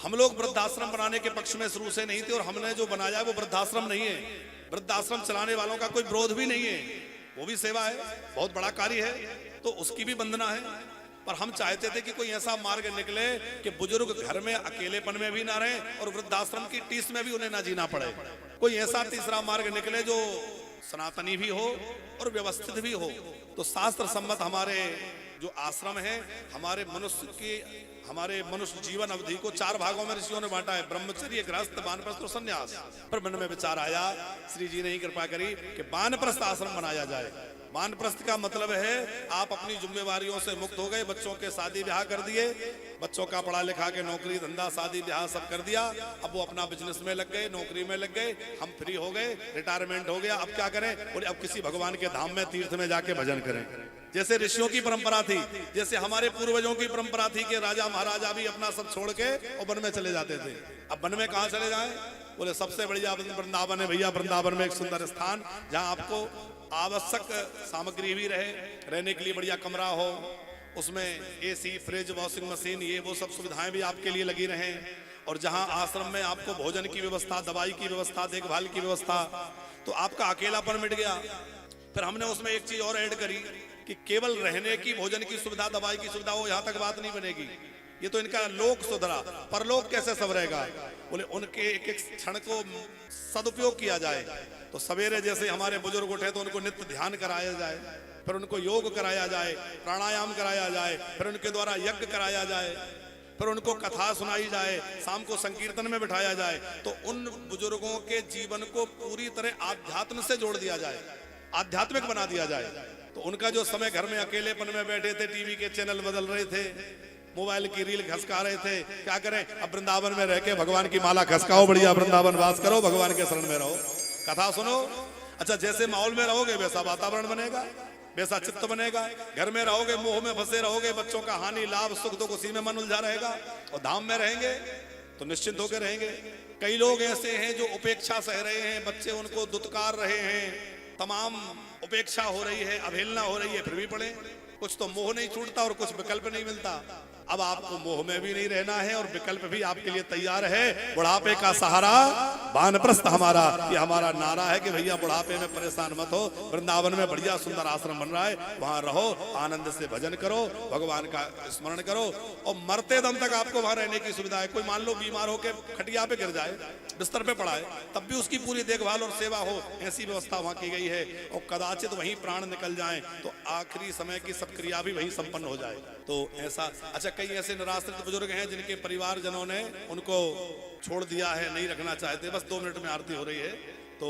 हम लोग वृद्धाश्रम बनाने के पक्ष में शुरू से नहीं थे, और हमने जो बनाया है वो वृद्धाश्रम नहीं है। वृद्धाश्रम चलाने वालों का कोई विरोध भी नहीं है, वो भी सेवा है, बहुत बड़ा कार्य है, तो उसकी भी वंदना है। पर हम चाहते थे कि कोई ऐसा मार्ग निकले कि बुजुर्ग घर में अकेलेपन में भी ना रहे और वृद्धाश्रम की टीस में भी उन्हें ना जीना पड़े। कोई ऐसा तीसरा मार्ग निकले जो सनातनी भी हो और व्यवस्थित भी हो। तो शास्त्र सम्मत हमारे जो आश्रम है, हमारे मनुष्य जीवन अवधि को 4 भागों में ऋषियों ने बांटा है, ब्रह्मचर्य, गृहस्थ, वानप्रस्थ और संन्यास। पर मन में विचार आया, श्री जी ने ही कृपा करी कि वानप्रस्थ आश्रम बनाया जाए। वानप्रस्थ का मतलब है आप अपनी जिम्मेवारियों से मुक्त हो गए, बच्चों के शादी ब्याह कर दिए, बच्चों का पढ़ा लिखा के नौकरी धंधा शादी ब्याह सब कर दिया, अब वो अपना बिजनेस में लग गए, नौकरी में लग गए, हम फ्री हो गए, रिटायरमेंट हो गया, अब क्या करें? बोले अब किसी भगवान के धाम में तीर्थ में जाके भजन करें। जैसे ऋषियों की परंपरा थी, जैसे हमारे पूर्वजों की परंपरा थी कि राजा महाराजा भी अपना सब छोड़ के और वन में चले जाते थे। अब वन में कहाँ चले जाएं? बोले सबसे बढ़िया वृंदावन है भैया। वृंदावन में एक सुंदर स्थान जहाँ आपको आवश्यक सामग्री भी रहे, रहने के लिए बढ़िया कमरा हो, उसमें एसी, फ्रिज, वॉशिंग मशीन, ये वो सब सुविधाएं भी आपके लिए लगी रहें, और जहां आश्रम में आपको भोजन की व्यवस्था, दवाई की व्यवस्था, देखभाल की व्यवस्था, तो आपका अकेलापन मिट गया। फिर हमने उसमें एक चीज और ऐड करी कि केवल रहने की, भोजन की सुविधा, दवाई की सुविधा हो, यहां तक बात नहीं बनेगी। ये तो इनका लोक सुधरा, परलोक कैसे संवरेगा? बोले उनके एक एक क्षण को सदुपयोग किया जाए। तो सवेरे जैसे हमारे बुजुर्ग उठे तो उनको नित्य ध्यान कराया जाए, फिर उनको योग कराया जाए, प्राणायाम कराया जाए, फिर उनके द्वारा यज्ञ कराया जाए, फिर उनको कथा सुनाई जाए, शाम को संकीर्तन में बिठाया जाए। तो उन बुजुर्गों के जीवन को पूरी तरह आध्यात्म से जोड़ दिया जाए, आध्यात्मिक बना दिया जाए। तो उनका जो समय घर में अकेलेपन में बैठे थे, टीवी के चैनल बदल रहे थे, मोबाइल की रील खसका रहे थे, क्या करें? अब वृंदावन में रह के भगवान की माला खसकाओ, बढ़िया वृंदावन वास करो, भगवान के शरण में रहो, कथा सुनो। अच्छा, जैसे माहौल में रहोगे वैसा वातावरण बनेगा, वैसा चित्त बनेगा। घर में रहोगे, मोह में फंसे रहोगे, बच्चों का हानि लाभ सुख दुख उसी में मन उलझा रहेगा। और धाम में रहेंगे तो निश्चिंत होकर रहेंगे। कई लोग ऐसे हैं जो उपेक्षा सह रहे हैं, बच्चे उनको दुत्कार रहे हैं, तमाम उपेक्षा हो रही है, अवहेलना हो रही है, फिर भी पढ़े। कुछ तो मोह नहीं छूटता और कुछ विकल्प नहीं मिलता। अब आपको मोह में भी नहीं रहना है और विकल्प भी आपके लिए तैयार है। बुढ़ापे का सहारा वानप्रस्थ हमारा, ये हमारा नारा है कि भैया बुढ़ापे में परेशान मत हो। वृंदावन में बढ़िया सुंदर आश्रम बन रहा है, वहां रहो, आनंद से भजन करो, भगवान का स्मरण करो, और मरते दम तक आपको वहां रहने की सुविधा है। कोई मान लो बीमार होकर खटिया पे गिर जाए, बिस्तर पे पड़ा है, तब भी उसकी पूरी देखभाल और सेवा हो, ऐसी व्यवस्था वहां की गई है। और कदाचित वहीं प्राण निकल जाए तो आखिरी समय की सब क्रिया भी वहीं संपन्न हो जाए। तो ऐसा। अच्छा, कई ऐसे निराश्रित बुजुर्ग हैं जिनके परिवारजनों ने उनको छोड़ दिया है, नहीं रखना चाहते, बस 2 मिनट में आरती हो रही है, तो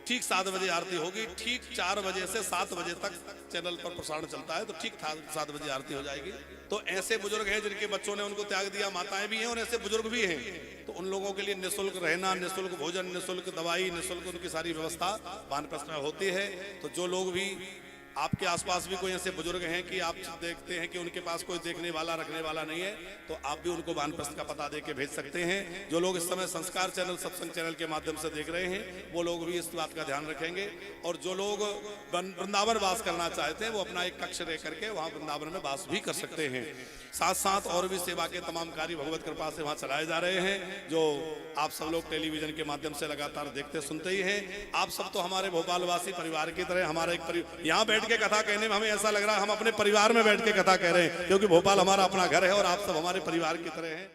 ठीक 7 बजे आरती होगी, ठीक 4 बजे से 7 बजे तक चैनल पर प्रसारण चलता है, तो ठीक 7 बजे आरती हो जाएगी। तो ऐसे बुजुर्ग हैं जिनके बच्चों ने उनको त्याग दिया, माताएं भी हैं और ऐसे बुजुर्ग भी हैं, तो उन लोगों के लिए निःशुल्क रहना, निःशुल्क भोजन, निःशुल्क दवाई, निःशुल्क उनकी सारी व्यवस्था वानप्रस्थ में होती है। तो जो लोग भी आपके आसपास भी कोई ऐसे बुजुर्ग हैं कि आप देखते हैं कि उनके पास कोई देखने वाला, रखने वाला नहीं है, तो आप भी उनको वानप्रस्थ का पता दे के भेज सकते हैं। जो लोग इस समय संस्कार चैनल, सत्संग चैनल के माध्यम से देख रहे हैं, वो लोग भी इस बात का ध्यान रखेंगे। और जो लोग वृंदावन वास करना चाहते हैं वो अपना एक कक्ष रह करके वहाँ वृंदावन में वास भी कर सकते हैं। साथ साथ और भी सेवा के तमाम कार्य भगवत कृपा से वहाँ चलाए जा रहे हैं, जो आप सब लोग टेलीविजन के माध्यम से लगातार देखते सुनते ही हैं। आप सब तो हमारे भोपालवासी परिवार की तरह, हमारा एक यहाँ बैठ के कथा कहने में हमें ऐसा लग रहा है हम अपने परिवार में बैठ के कथा कह रहे हैं, क्योंकि भोपाल हमारा अपना घर है और आप सब हमारे परिवार की तरह हैं।